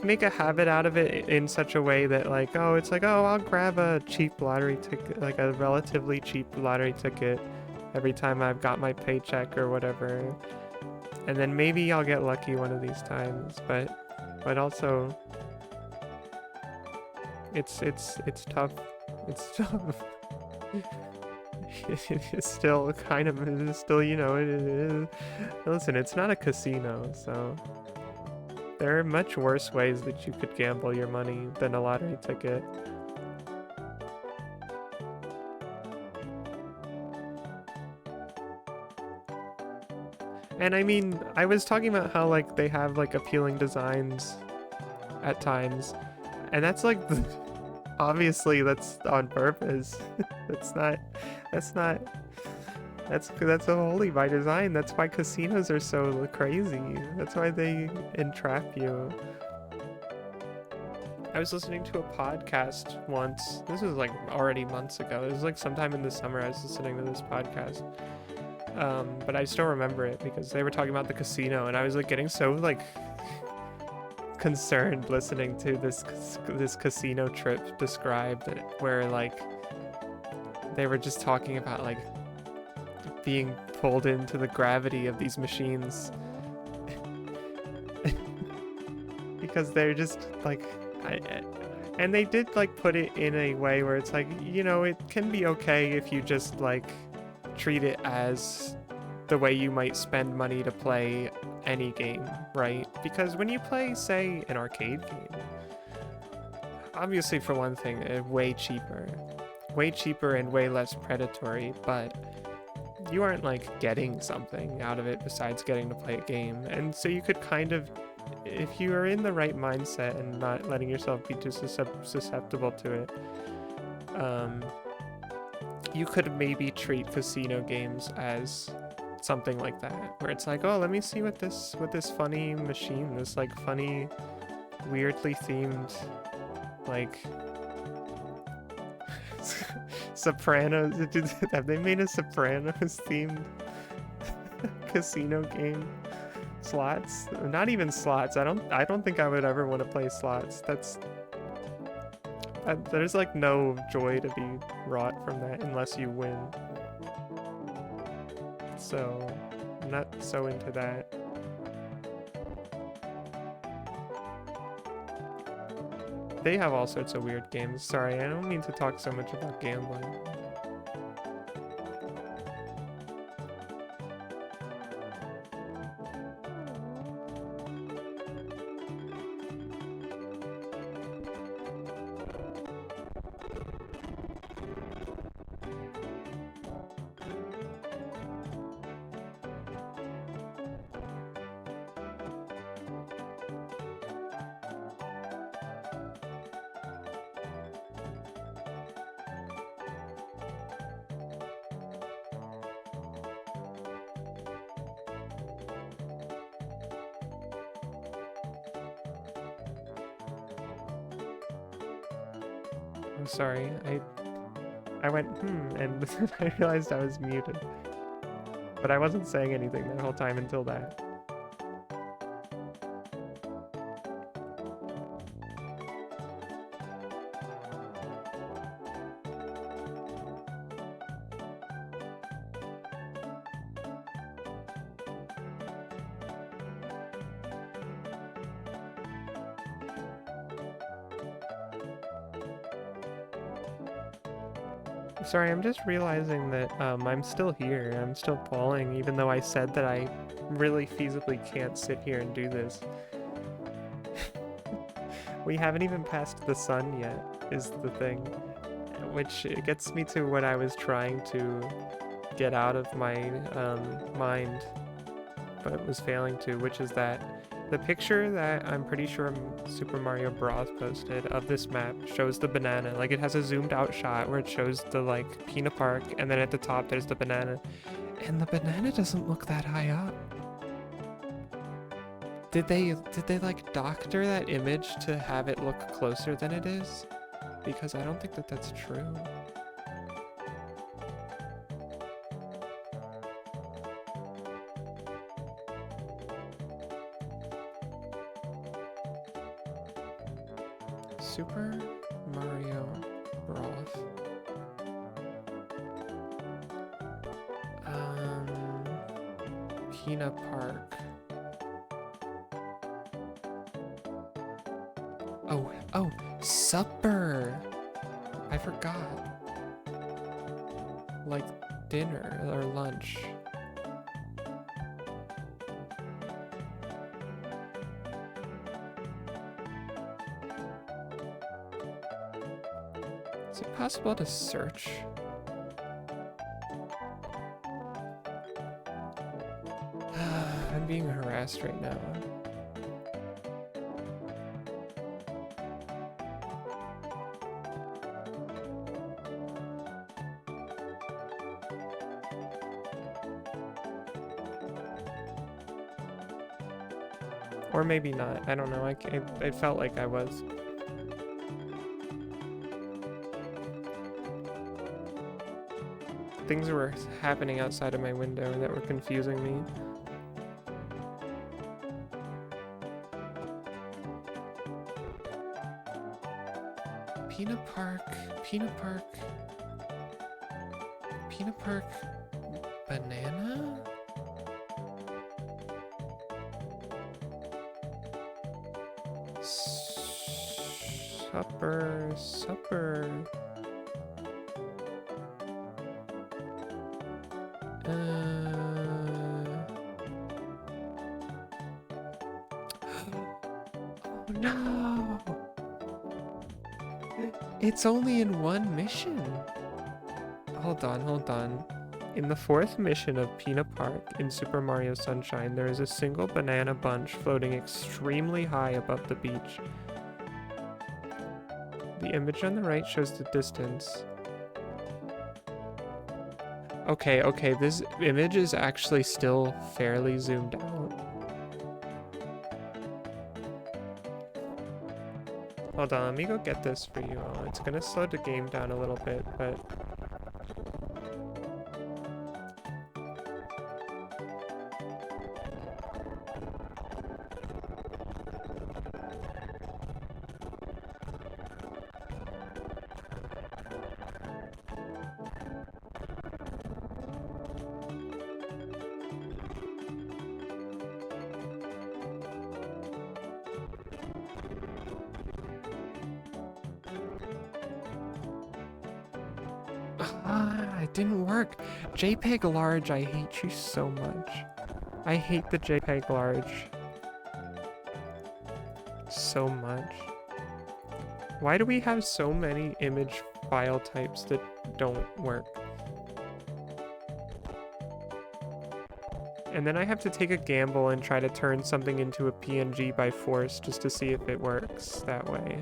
[SPEAKER 1] make a habit out of it in such a way that like, oh, it's like, oh, I'll grab a cheap lottery ticket, like a relatively cheap lottery ticket every time I've got my paycheck or whatever. And then maybe I'll get lucky one of these times, but also it's tough. It's tough. It's still kind of, it's still, you know, it is. Listen, it's not a casino, so there are much worse ways that you could gamble your money than a lottery ticket. And I mean, I was talking about how like they have like appealing designs at times, and that's like obviously that's on purpose. That's wholly by design. That's why casinos are so crazy. That's why they entrap you. I was listening to a podcast once. This was like already months ago. It was like sometime in the summer I was listening to this podcast. But I still remember it because they were talking about the casino, and I was like getting so like concerned listening to this casino trip described, where like they were just talking about like being pulled into the gravity of these machines because they're just like and they did like put it in a way where it's like, you know, it can be okay if you just like treat it as the way you might spend money to play any game, right? Because when you play, say, an arcade game, obviously for one thing, way cheaper and way less predatory, but you aren't like getting something out of it besides getting to play a game. And so you could kind of, if you are in the right mindset and not letting yourself be too susceptible to it, you could maybe treat casino games as something like that, where it's like, oh, let me see what this funny machine, this like funny, weirdly themed, like Sopranos. Have they made a Sopranos themed casino game? Slots? Not even slots. I don't think I would ever want to play slots. there's like no joy to be wrought from that unless you win. So, I'm not so into that. They have all sorts of weird games. Sorry, I don't mean to talk so much about gambling. I'm sorry, I went, and I realized I was muted. But I wasn't saying anything the whole time until that. Sorry, I'm just realizing that I'm still here. I'm still falling, even though I said that I really feasibly can't sit here and do this. We haven't even passed the sun yet, is the thing. Which gets me to what I was trying to get out of my mind, but was failing to, which is that the picture that I'm pretty sure Super Mario Bros. Posted of this map shows the banana. Like, it has a zoomed out shot where it shows the, like, Peanut Park, and then at the top there's the banana. And the banana doesn't look that high up. Did they like, doctor that image to have it look closer than it is? Because I don't think that that's true. Super Mario Bros. Peanut Park. Oh, supper! I forgot. Like dinner or lunch. Is it possible to search? I'm being harassed right now. Or maybe not. I don't know. It felt like I was. Things were happening outside of my window that were confusing me. Peanut Park, banana? Supper. Oh no! It's only in one mission. Hold on. In the 4th mission of Peanut Park in Super Mario Sunshine, there is a single banana bunch floating extremely high above the beach. The image on the right shows the distance. Okay, this image is actually still fairly zoomed out. Hold on, let me go get this for you all. It's gonna slow the game down a little bit, but... didn't work. JPEG large, I hate you so much. I hate the JPEG large so much. Why do we have so many image file types that don't work? And then I have to take a gamble and try to turn something into a PNG by force just to see if it works that way.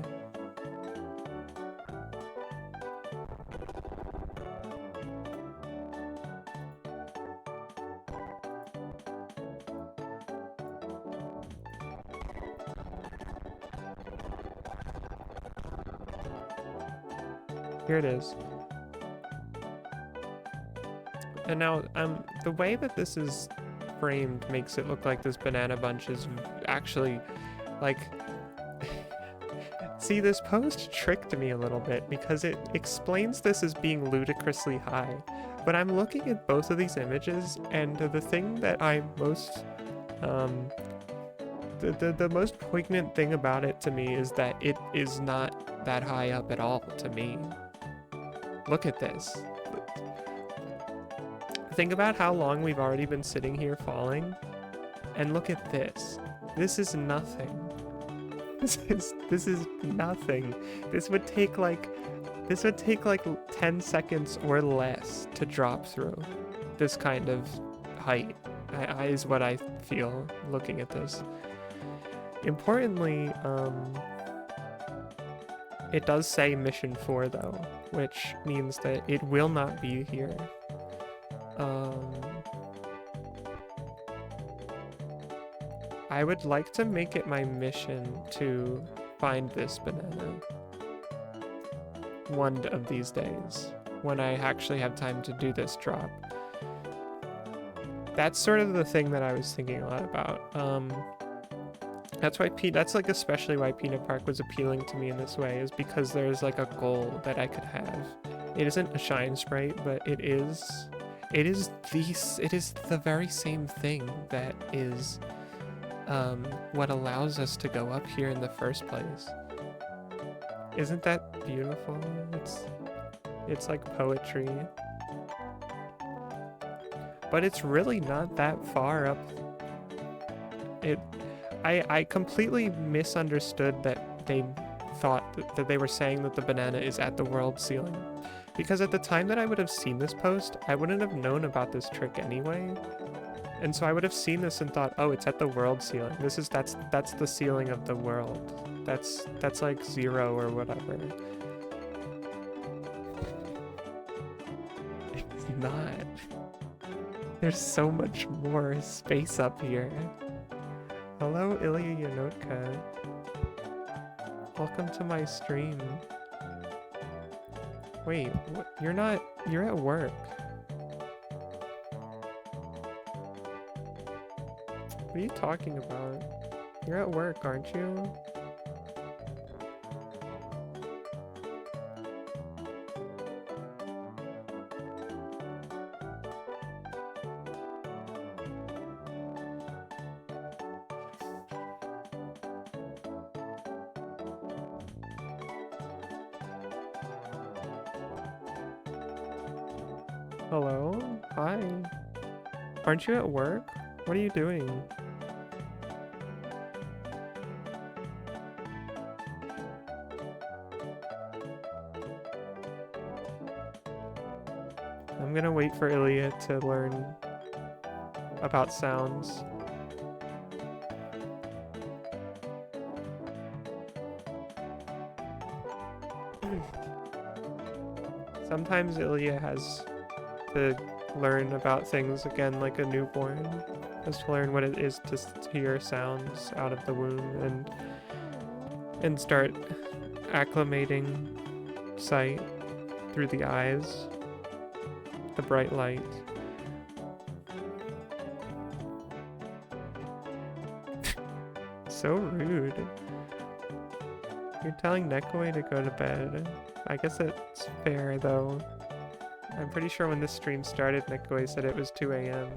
[SPEAKER 1] Here it is. And now, the way that this is framed makes it look like this banana bunch is actually, like... See, this post tricked me a little bit because it explains this as being ludicrously high. But I'm looking at both of these images, and the thing that I'm most... the most poignant thing about it to me is that it is not that high up at all to me. Look at this. Think about how long we've already been sitting here falling, and look at this. This is nothing. This is nothing. This would take like 10 seconds or less to drop through this kind of height. Is what I feel looking at this. Importantly, it does say mission 4 though, which means that it will not be here. I would like to make it my mission to find this banana one of these days when I actually have time to do this drop. That's sort of the thing that I was thinking a lot about. That's like especially why Peanut Park was appealing to me in this way, is because there's like a goal that I could have. It isn't a shine sprite, but it is the very same thing that is what allows us to go up here in the first place. Isn't that beautiful? It's like poetry. But it's really not that far up. I completely misunderstood that they thought that they were saying that the banana is at the world ceiling. Because at the time that I would have seen this post, I wouldn't have known about this trick anyway. And so I would have seen this and thought, oh, it's at the world ceiling. That's the ceiling of the world. That's like 0 or whatever. It's not. There's so much more space up here. Hello, Ilya Yanotka. Welcome to my stream. Wait, what? You're at work. What are you talking about? You're at work, aren't you? Hello? Hi. Aren't you at work? What are you doing? I'm gonna wait for Ilya to learn about sounds. Sometimes Ilya has to learn about things again like a newborn. Has to learn what it is to hear sounds out of the womb and start acclimating sight through the eyes, the bright light. So rude. You're telling Nekaway to go to bed. I guess it's fair though. I'm pretty sure when this stream started, Nekaway said it was 2 a.m.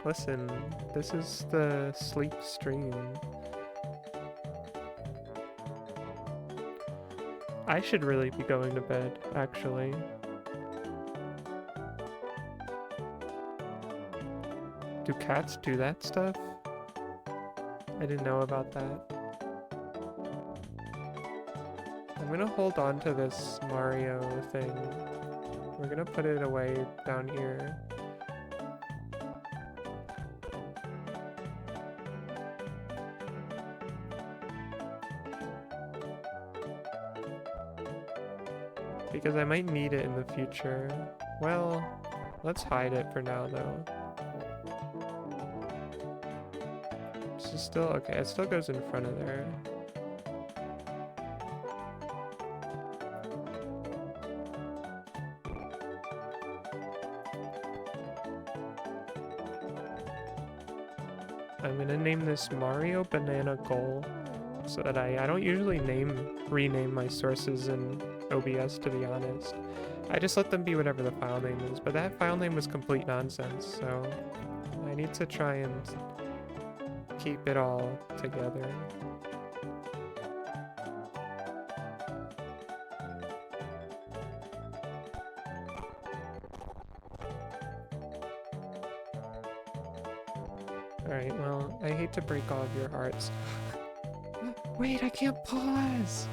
[SPEAKER 1] Listen, this is the sleep stream. I should really be going to bed, actually. Do cats do that stuff? I didn't know about that. I'm gonna hold on to this Mario thing. We're gonna put it away down here. Because I might need it in the future. Well, let's hide it for now though. This is still okay, it still goes in front of there. I'm gonna name this Mario Banana Goal so that I don't usually rename my sources in OBS, to be honest. I just let them be whatever the file name is, but that file name was complete nonsense, so I need to try and keep it all together. Alright, well, I hate to break all of your hearts. Wait, I can't pause!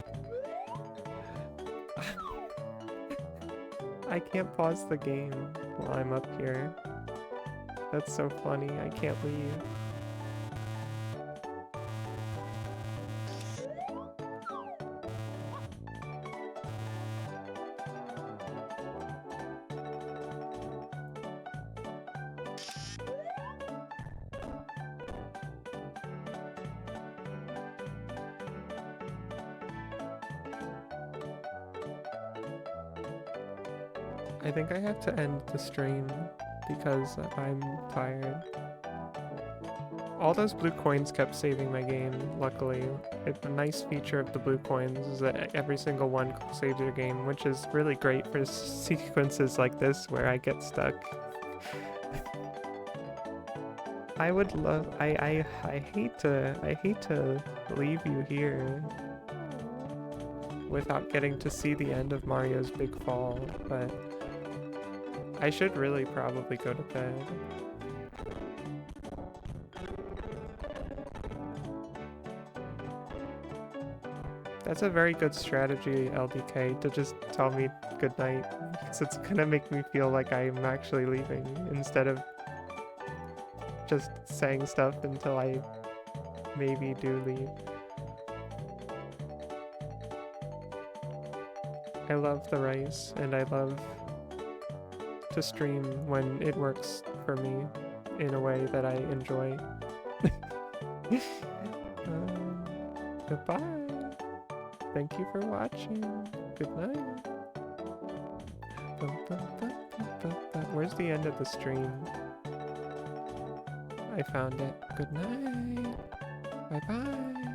[SPEAKER 1] I can't pause the game while I'm up here. That's so funny, I can't leave. I think I have to end the stream because I'm tired. All those blue coins kept saving my game, luckily. A nice feature of the blue coins is that every single one saves your game, which is really great for sequences like this where I get stuck. I would love, I hate to leave you here without getting to see the end of Mario's Big Fall, but I should really probably go to bed. That's a very good strategy, LDK, to just tell me goodnight, because it's gonna make me feel like I'm actually leaving, instead of just saying stuff until I maybe do leave. I love the rice, and I love to stream when it works for me in a way that I enjoy. Goodbye. Thank you for watching. Good night. Where's the end of the stream? I found it. Good night. Bye bye.